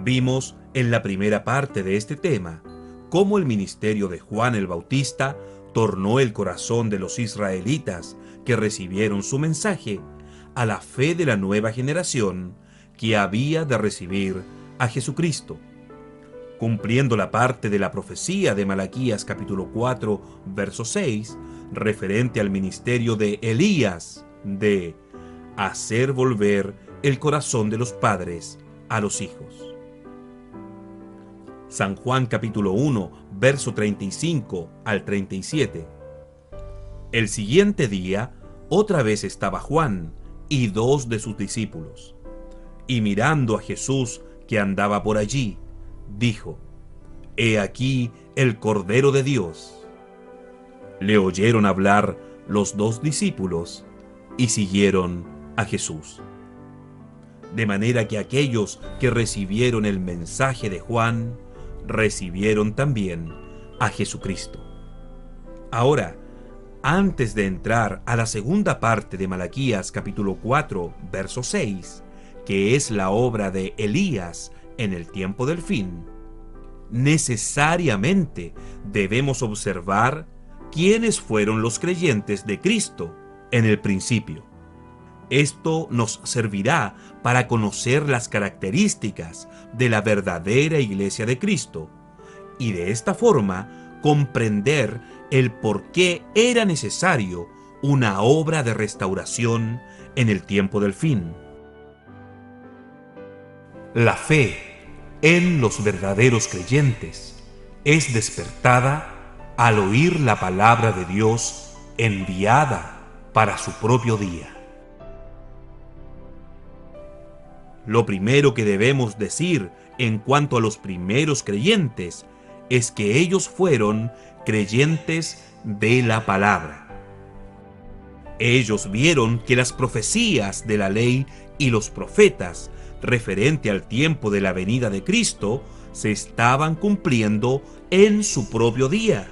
Vimos en la primera parte de este tema cómo el ministerio de Juan el Bautista tornó el corazón de los israelitas que recibieron su mensaje a la fe de la nueva generación que había de recibir a Jesucristo. Cumpliendo la parte de la profecía de Malaquías capítulo 4, verso 6, referente al ministerio de Elías, de hacer volver el corazón de los padres a los hijos. San Juan capítulo 1, verso 35 al 37. El siguiente día, otra vez estaba Juan y 2 de sus discípulos. Y mirando a Jesús que andaba por allí, dijo: He aquí el Cordero de Dios. Le oyeron hablar los 2 discípulos y siguieron a Jesús. De manera que aquellos que recibieron el mensaje de Juan, recibieron también a Jesucristo. Ahora, antes de entrar a la segunda parte de Malaquías capítulo 4, verso 6, que es la obra de Elías en el tiempo del fin, necesariamente debemos observar quiénes fueron los creyentes de Cristo en el principio. Esto nos servirá para conocer las características de la verdadera Iglesia de Cristo y de esta forma comprender el por qué era necesario una obra de restauración en el tiempo del fin. La fe en los verdaderos creyentes es despertada al oír la palabra de Dios enviada para su propio día. Lo primero que debemos decir en cuanto a los primeros creyentes es que ellos fueron creyentes de la palabra. Ellos vieron que las profecías de la ley y los profetas referente al tiempo de la venida de Cristo se estaban cumpliendo en su propio día.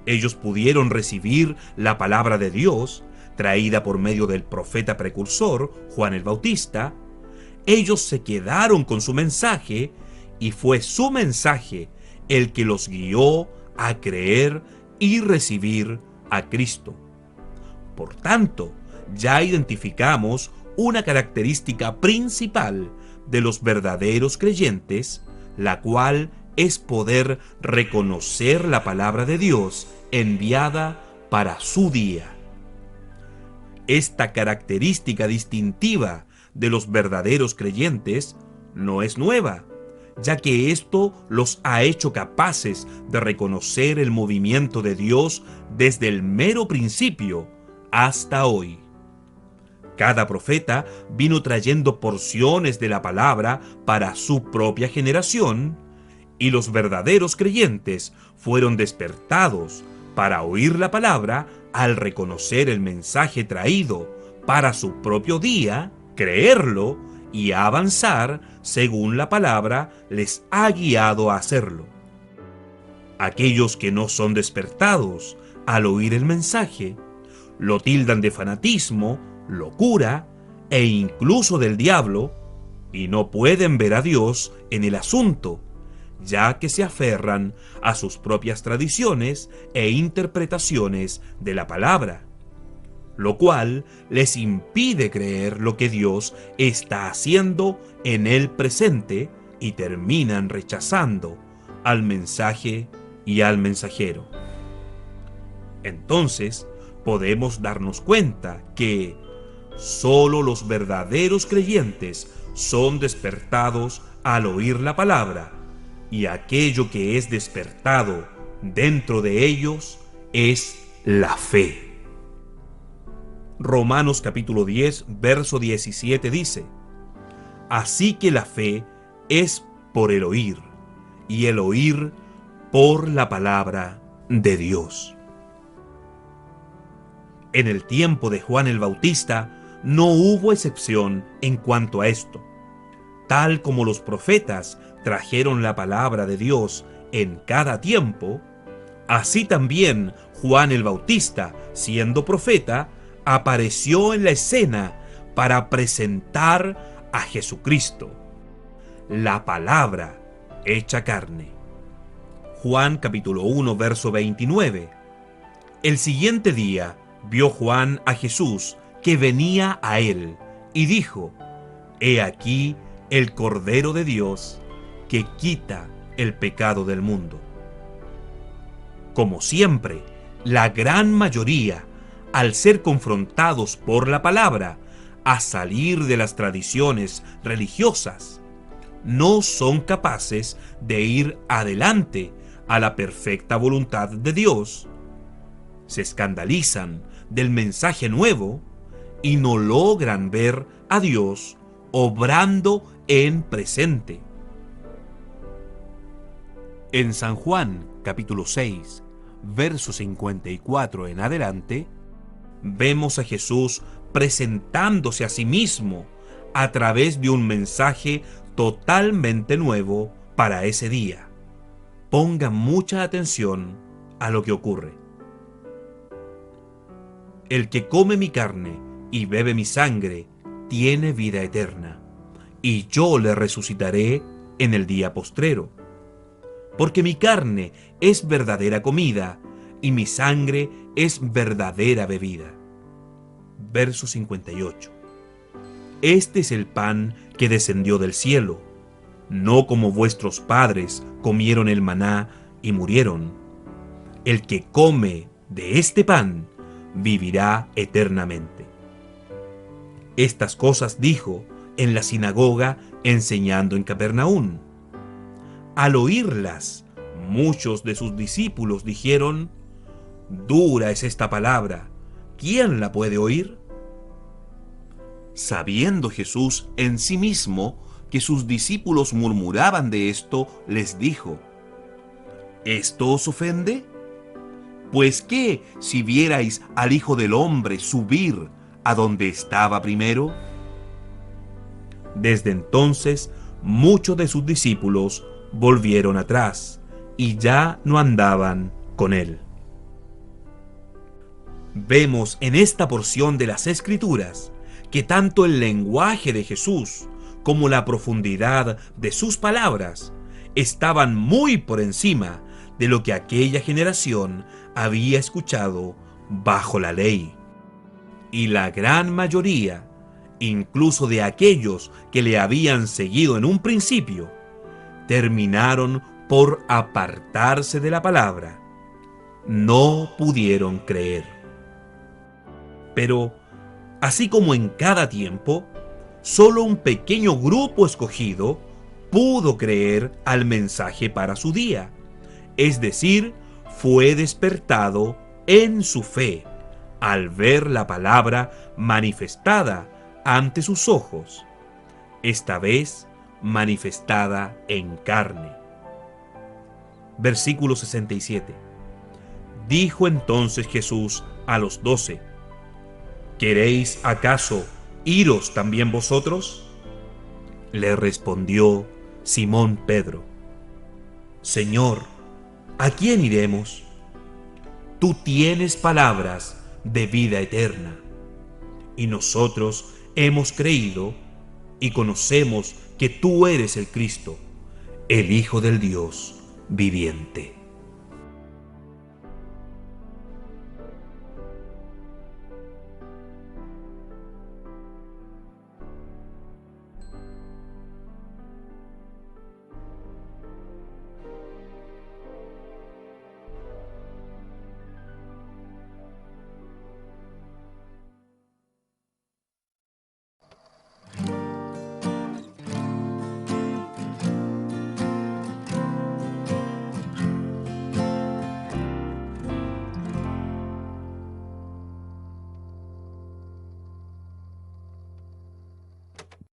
Ellos pudieron recibir la palabra de Dios traída por medio del profeta precursor Juan el Bautista. Ellos se quedaron con su mensaje y fue su mensaje el que los guió a creer y recibir a Cristo. Por tanto, ya identificamos una característica principal de los verdaderos creyentes, la cual es poder reconocer la palabra de Dios enviada para su día. Esta característica distintiva de los verdaderos creyentes no es nueva, ya que esto los ha hecho capaces de reconocer el movimiento de Dios desde el mero principio hasta hoy. Cada profeta vino trayendo porciones de la palabra para su propia generación, y los verdaderos creyentes fueron despertados para oír la palabra al reconocer el mensaje traído para su propio día, creerlo y avanzar según la palabra les ha guiado a hacerlo. Aquellos que no son despertados al oír el mensaje, lo tildan de fanatismo, locura e incluso del diablo, y no pueden ver a Dios en el asunto, ya que se aferran a sus propias tradiciones e interpretaciones de la palabra, lo cual les impide creer lo que Dios está haciendo en el presente y terminan rechazando al mensaje y al mensajero. Entonces, podemos darnos cuenta que solo los verdaderos creyentes son despertados al oír la palabra, y aquello que es despertado dentro de ellos es la fe. Romanos capítulo 10, verso 17 dice: Así que la fe es por el oír, y el oír por la palabra de Dios. En el tiempo de Juan el Bautista no hubo excepción en cuanto a esto. Tal como los profetas trajeron la palabra de Dios en cada tiempo, así también Juan el Bautista, siendo profeta, apareció en la escena para presentar a Jesucristo. la palabra hecha carne. Juan capítulo 1, verso 29. El siguiente día vio Juan a Jesús que venía a él y dijo: He aquí el Cordero de Dios que quita el pecado del mundo. Como siempre, la gran mayoría, al ser confrontados por la palabra, a salir de las tradiciones religiosas, no son capaces de ir adelante a la perfecta voluntad de Dios. Se escandalizan del mensaje nuevo y no logran ver a Dios obrando en presente. En San Juan, capítulo 6, verso 54 en adelante, vemos a Jesús presentándose a sí mismo a través de un mensaje totalmente nuevo para ese día. Pongan mucha atención a lo que ocurre. El que come mi carne y bebe mi sangre tiene vida eterna, y yo le resucitaré en el día postrero. Porque mi carne es verdadera comida, y mi sangre es verdadera bebida. Verso 58. Este es el pan que descendió del cielo, no como vuestros padres comieron el maná y murieron. El que come de este pan vivirá eternamente. Estas cosas dijo en la sinagoga enseñando en Capernaum. Al oírlas, muchos de sus discípulos dijeron: Dura es esta palabra, ¿quién la puede oír? Sabiendo Jesús en sí mismo que sus discípulos murmuraban de esto, les dijo: ¿Esto os ofende? Pues qué si vierais al Hijo del Hombre subir a donde estaba primero. Desde entonces, muchos de sus discípulos volvieron atrás y ya no andaban con él. Vemos en esta porción de las Escrituras que tanto el lenguaje de Jesús como la profundidad de sus palabras estaban muy por encima de lo que aquella generación había escuchado bajo la ley. Y la gran mayoría, incluso de aquellos que le habían seguido en un principio, terminaron por apartarse de la palabra. No pudieron creer. Pero, así como en cada tiempo, solo un pequeño grupo escogido pudo creer al mensaje para su día, es decir, fue despertado en su fe al ver la palabra manifestada ante sus ojos, esta vez manifestada en carne. Versículo 67. Dijo entonces Jesús a los 12: ¿Queréis acaso iros también vosotros? Le respondió Simón Pedro: Señor, ¿a quién iremos? Tú tienes palabras de vida eterna, y nosotros hemos creído y conocemos que tú eres el Cristo, el Hijo del Dios viviente.